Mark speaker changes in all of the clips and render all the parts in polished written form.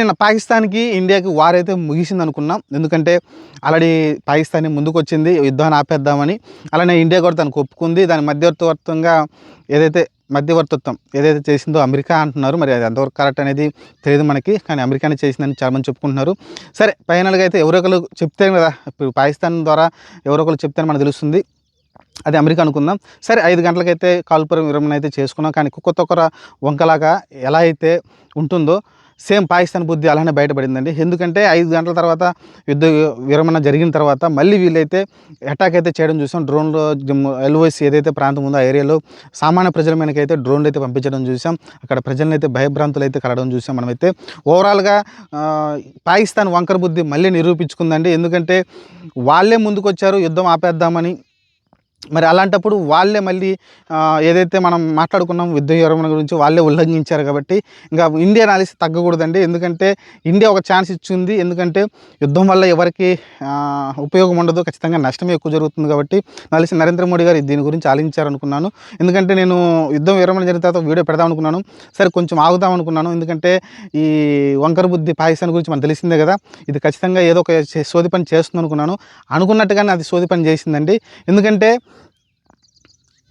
Speaker 1: నిన్న పాకిస్తాన్కి ఇండియాకి వార్ అయితే ముగిసింది అనుకున్నాం. ఎందుకంటే ఆల్రెడీ పాకిస్తాన్ ముందుకొచ్చింది యుద్ధాన్ని ఆపేద్దామని. అలానే ఇండియా కూడా దానికి ఒప్పుకుంది. దాని మధ్యవర్తిత్వం ఏదైతే చేసిందో అమెరికా అంటున్నారు. మరి అది ఎంతవరకు కరెక్ట్ అనేది తెలియదు మనకి. కానీ అమెరికానే చేసిందని చాలామంది చెప్పుకుంటున్నారు. సరే, ఫైనల్గా అయితే ఎవరో ఒకరు చెప్తే కదా, ఇప్పుడు పాకిస్తాన్ ద్వారా ఎవరో ఒకరు చెప్తే మనకు తెలుస్తుంది. అది అమెరికా అనుకుందాం. సరే, 5 గంటలకైతే కాల్పుర విరమణ అయితే చేసుకున్నాం. కానీ కుక్కతొక్కర వంకలాగా ఎలా అయితే ఉంటుందో సేమ్ పాకిస్తాన్ బుద్ధి అలానే బయటపడిందండి. ఎందుకంటే 5 గంటల తర్వాత యుద్ధ విరమణ జరిగిన తర్వాత మళ్ళీ వీళ్ళైతే అటాక్ అయితే చేయడం చూసాం. డ్రోన్లో LOC ఏదైతే ప్రాంతం ఉందో ఆ ఏరియాలో సామాన్య ప్రజల మీదకైతే డ్రోన్లు అయితే పంపించడం చూసాం. అక్కడ ప్రజలను అయితే భయభ్రాంతులు అయితే కలగడం చూసాం. మనమైతే ఓవరాల్గా పాకిస్తాన్ వంకర బుద్ధి మళ్ళీ నిరూపించుకుందండి. ఎందుకంటే వాళ్ళే ముందుకొచ్చారు యుద్ధం ఆపేద్దామని. మరి అలాంటప్పుడు వాళ్ళే మళ్ళీ ఏదైతే మనం మాట్లాడుకున్నాం యుద్ధ విరమణ గురించి వాళ్ళే ఉల్లంఘించారు. కాబట్టి ఇంకా ఇండియా అనాలిసిస్ తగ్గకూడదండి. ఎందుకంటే ఇండియా ఒక ఛాన్స్ ఇచ్చింది. ఎందుకంటే యుద్ధం వల్ల ఎవరికి ఉపయోగం ఉండదు, ఖచ్చితంగా నష్టమే ఎక్కువ జరుగుతుంది. కాబట్టి నాకు నరేంద్ర మోడీ గారు దీని గురించి ఆలోచించారనుకున్నాను. ఎందుకంటే నేను యుద్ధం విరమణ జరిగిన తర్వాత వీడియో పెడదాం అనుకున్నాను. సరే, కొంచెం ఆగుదాం అనుకున్నాను. ఎందుకంటే ఈ వంకర బుద్ధి పాకిస్తాన్ గురించి మనకు తెలిసిందే కదా, ఇది ఖచ్చితంగా ఏదో ఒక సోది పని చేస్తుంది అనుకున్నాను. అనుకున్నట్టుగానే అది సోది పని చేసిందండి. ఎందుకంటే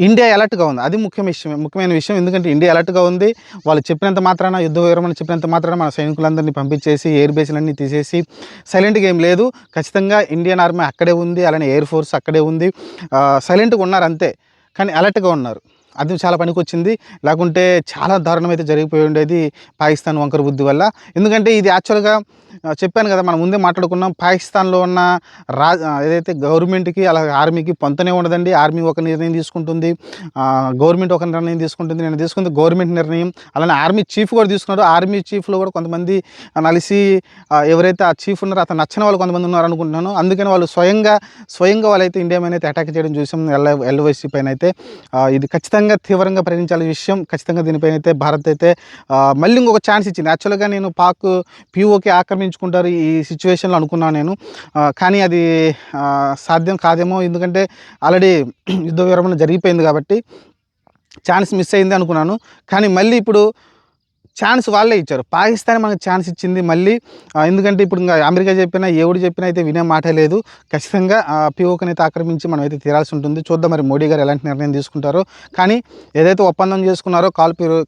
Speaker 1: ఇండియా అలర్ట్గా ఉంది. అది ముఖ్యమైన విషయం. ఎందుకంటే ఇండియా అలర్ట్గా ఉంది. వాళ్ళు చెప్పినంత మాత్రాన, యుద్ధ విరమణ చెప్పినంత మాత్రాన మన సైనికులందరినీ పంపించేసి ఎయిర్ బేస్లన్నీ తీసేసి సైలెంట్గా ఏం లేదు. ఖచ్చితంగా ఇండియన్ ఆర్మీ అక్కడే ఉంది, అలానే ఎయిర్ ఫోర్స్ అక్కడే ఉంది. సైలెంట్గా ఉన్నారు అంతే, కానీ అలర్ట్గా ఉన్నారు. అది చాలా పనికొచ్చింది. లేకుంటే చాలా దారుణం అయితే జరిగిపోయి ఉండేది పాకిస్తాన్ వంకర బుద్ధి వల్ల. ఎందుకంటే ఇది యాక్చువల్గా చెప్పాను కదా, మనం ముందే మాట్లాడుకున్నాం. పాకిస్తాన్లో ఉన్న ఏదైతే గవర్నమెంట్కి అలాగే ఆర్మీకి పొంతనే ఉండదండి. ఆర్మీ ఒక నిర్ణయం తీసుకుంటుంది, గవర్నమెంట్ ఒక నిర్ణయం తీసుకుంటుంది. నేను తీసుకుంది గవర్నమెంట్ నిర్ణయం. అలానే ఆర్మీ చీఫ్ కూడా తీసుకున్నాడు. ఆర్మీ చీఫ్లో కూడా కొంతమంది నలిసి ఎవరైతే ఆ చీఫ్ ఉన్నారో అతను నచ్చిన వాళ్ళు కొంతమంది ఉన్నారు అనుకుంటున్నాను. అందుకని వాళ్ళు స్వయంగా వాళ్ళైతే ఇండియా మీద అయితే అటాక్ చేయడం చూసాం. LOC పైన అయితే ఇది ఖచ్చితంగా తీవ్రంగా పరిగణించాల్సిన విషయం. ఖచ్చితంగా దీనిపైన అయితే భారత్ అయితే మళ్ళీ ఇంకొక ఛాన్స్ ఇచ్చింది. యాక్చువల్గా నేను పాక్ POK ఆక్రమించుకుంటారు ఈ సిచ్యువేషన్లో అనుకున్నాను నేను. కానీ అది సాధ్యం కాదేమో. ఎందుకంటే ఆల్రెడీ యుద్ధ విరమణ జరిగిపోయింది కాబట్టి ఛాన్స్ మిస్ అయింది అనుకున్నాను. కానీ మళ్ళీ ఇప్పుడు ఛాన్స్ వాళ్ళే ఇచ్చారు. పాకిస్తాన్ మనకు ఛాన్స్ ఇచ్చింది మళ్ళీ. ఎందుకంటే ఇప్పుడు ఇంకా అమెరికా చెప్పినా ఎవడు చెప్పినా అయితే వినే మాట లేదు. ఖచ్చితంగా POKని అయితే ఆక్రమించి మనం అయితే తీరాల్సి ఉంటుంది. చూద్దాం మరి మోడీ గారు ఎలాంటి నిర్ణయం తీసుకుంటారో. కానీ ఏదైతే ఒప్పందం చేసుకున్నారో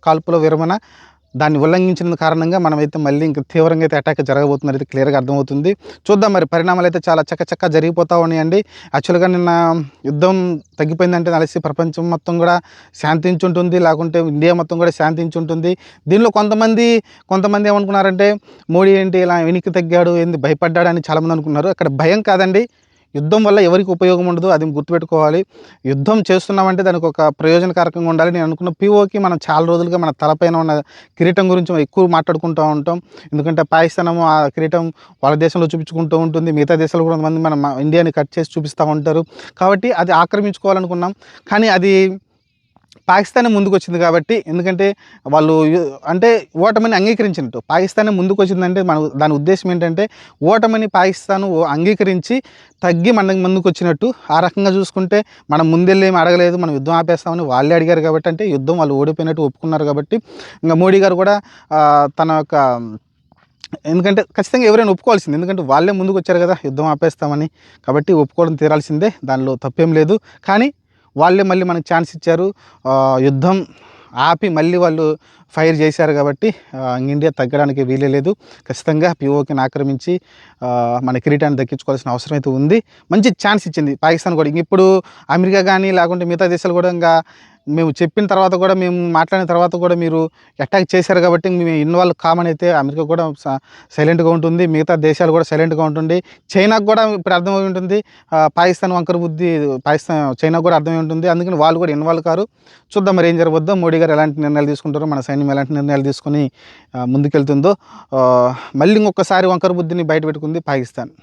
Speaker 1: కాల్పుల విరమణ, దాన్ని ఉల్లంఘించిన కారణంగా మనమైతే మళ్ళీ ఇంకా తీవ్రంగా అయితే అటాక్ జరగబోతున్నది అయితే క్లియర్గా అర్థమవుతుంది. చూద్దాం మరి పరిణామాలు అయితే చాలా చక్కచక్క జరిగిపోతూ ఉన్నాయండి. యాక్చువల్గా నిన్న యుద్ధం తగ్గిపోయిందంటే కలిసి ప్రపంచం మొత్తం కూడా శాంతించుంటుంది, లేకుంటే ఇండియా మొత్తం కూడా శాంతించుంటుంది. దీనిలో కొంతమంది ఏమనుకున్నారంటే మోడీ ఏంటి ఇలా వెనక్కి తగ్గాడు, ఏంది భయపడ్డాడు అని చాలామంది అనుకున్నారు. అక్కడ భయం కాదండి, యుద్ధం వల్ల ఎవరికి ఉపయోగం ఉండదు. అది గుర్తుపెట్టుకోవాలి. యుద్ధం చేస్తున్నామంటే దానికి ఒక ప్రయోజనకారకంగా ఉండాలి. నేను అనుకున్న POK మనం చాలా రోజులుగా మన తలపైన ఉన్న కిరీటం గురించి ఎక్కువ మాట్లాడుకుంటూ ఉంటాం. ఎందుకంటే పాకిస్తాన్ ఆ కిరీటం వాళ్ళ దేశంలో చూపించుకుంటూ ఉంటుంది. మిగతా దేశాలు కూడా కొంతమంది మన ఇండియాని కట్ చేసి చూపిస్తూ ఉంటారు. కాబట్టి అది ఆక్రమించుకోవాలనుకున్నాం. కానీ అది పాకిస్తానే ముందుకు వచ్చింది కాబట్టి, ఎందుకంటే వాళ్ళు అంటే ఓటమిని అంగీకరించినట్టు పాకిస్తానే ముందుకు వచ్చిందంటే దాని ఉద్దేశం ఏంటంటే ఓటమిని పాకిస్తాన్ అంగీకరించి తగ్గి మన ముందుకు వచ్చినట్టు. ఆ రకంగా చూసుకుంటే మనం ముందెళ్ళేమి అడగలేదు, మనం యుద్ధం ఆపేస్తామని వాళ్ళే అడిగారు. కాబట్టి అంటే యుద్ధం వాళ్ళు ఓడిపోయినట్టు ఒప్పుకున్నారు. కాబట్టి ఇంకా మోడీ గారు కూడా తన యొక్క ఎందుకంటే ఖచ్చితంగా ఎవరైనా ఒప్పుకోవాల్సింది, ఎందుకంటే వాళ్ళే ముందుకు వచ్చారు కదా యుద్ధం ఆపేస్తామని. కాబట్టి ఒప్పుకోవడం తీరాల్సిందే, దానిలో తప్పేం లేదు. కానీ వాళ్ళే మళ్ళీ మనకు ఛాన్స్ ఇచ్చారు. యుద్ధం ఆపి మళ్ళీ వాళ్ళు ఫైర్ చేశారు. కాబట్టి ఇండియా తగ్గడానికి వీలే లేదు. ఖచ్చితంగా POKని ఆక్రమించి మన కిరీటాన్ని దక్కించుకోవాల్సిన అవసరం అయితే ఉంది. మంచి ఛాన్స్ ఇచ్చింది పాకిస్తాన్ కూడా. ఇప్పుడు అమెరికా కానీ లేకుంటే మిగతా దేశాలు కూడా ఇంకా మేము చెప్పిన తర్వాత కూడా, మేము మాట్లాడిన తర్వాత కూడా మీరు అటాక్ చేశారు కాబట్టి మేము ఇన్వాల్వ్ కామని అయితే అమెరికా కూడా సైలెంట్గా ఉంటుంది. మిగతా దేశాలు కూడా సైలెంట్గా ఉంటుంది. చైనాకు కూడా ఇప్పుడు అర్థమై ఉంటుంది పాకిస్తాన్ వంకర బుద్ధి. చైనాకు కూడా అర్థమై ఉంటుంది. అందుకని వాళ్ళు కూడా ఇన్వాల్వ్ కారు. చూద్దాం మరి ఏం జరగబోద్దో, మోడీ గారు ఎలాంటి నిర్ణయాలు తీసుకుంటారో, మన సైన్యం ఎలాంటి నిర్ణయాలు తీసుకొని ముందుకెళ్తుందో. మళ్ళీ ఇంకొకసారి వంకర బుద్ధిని బయట పెట్టుకుంది పాకిస్తాన్.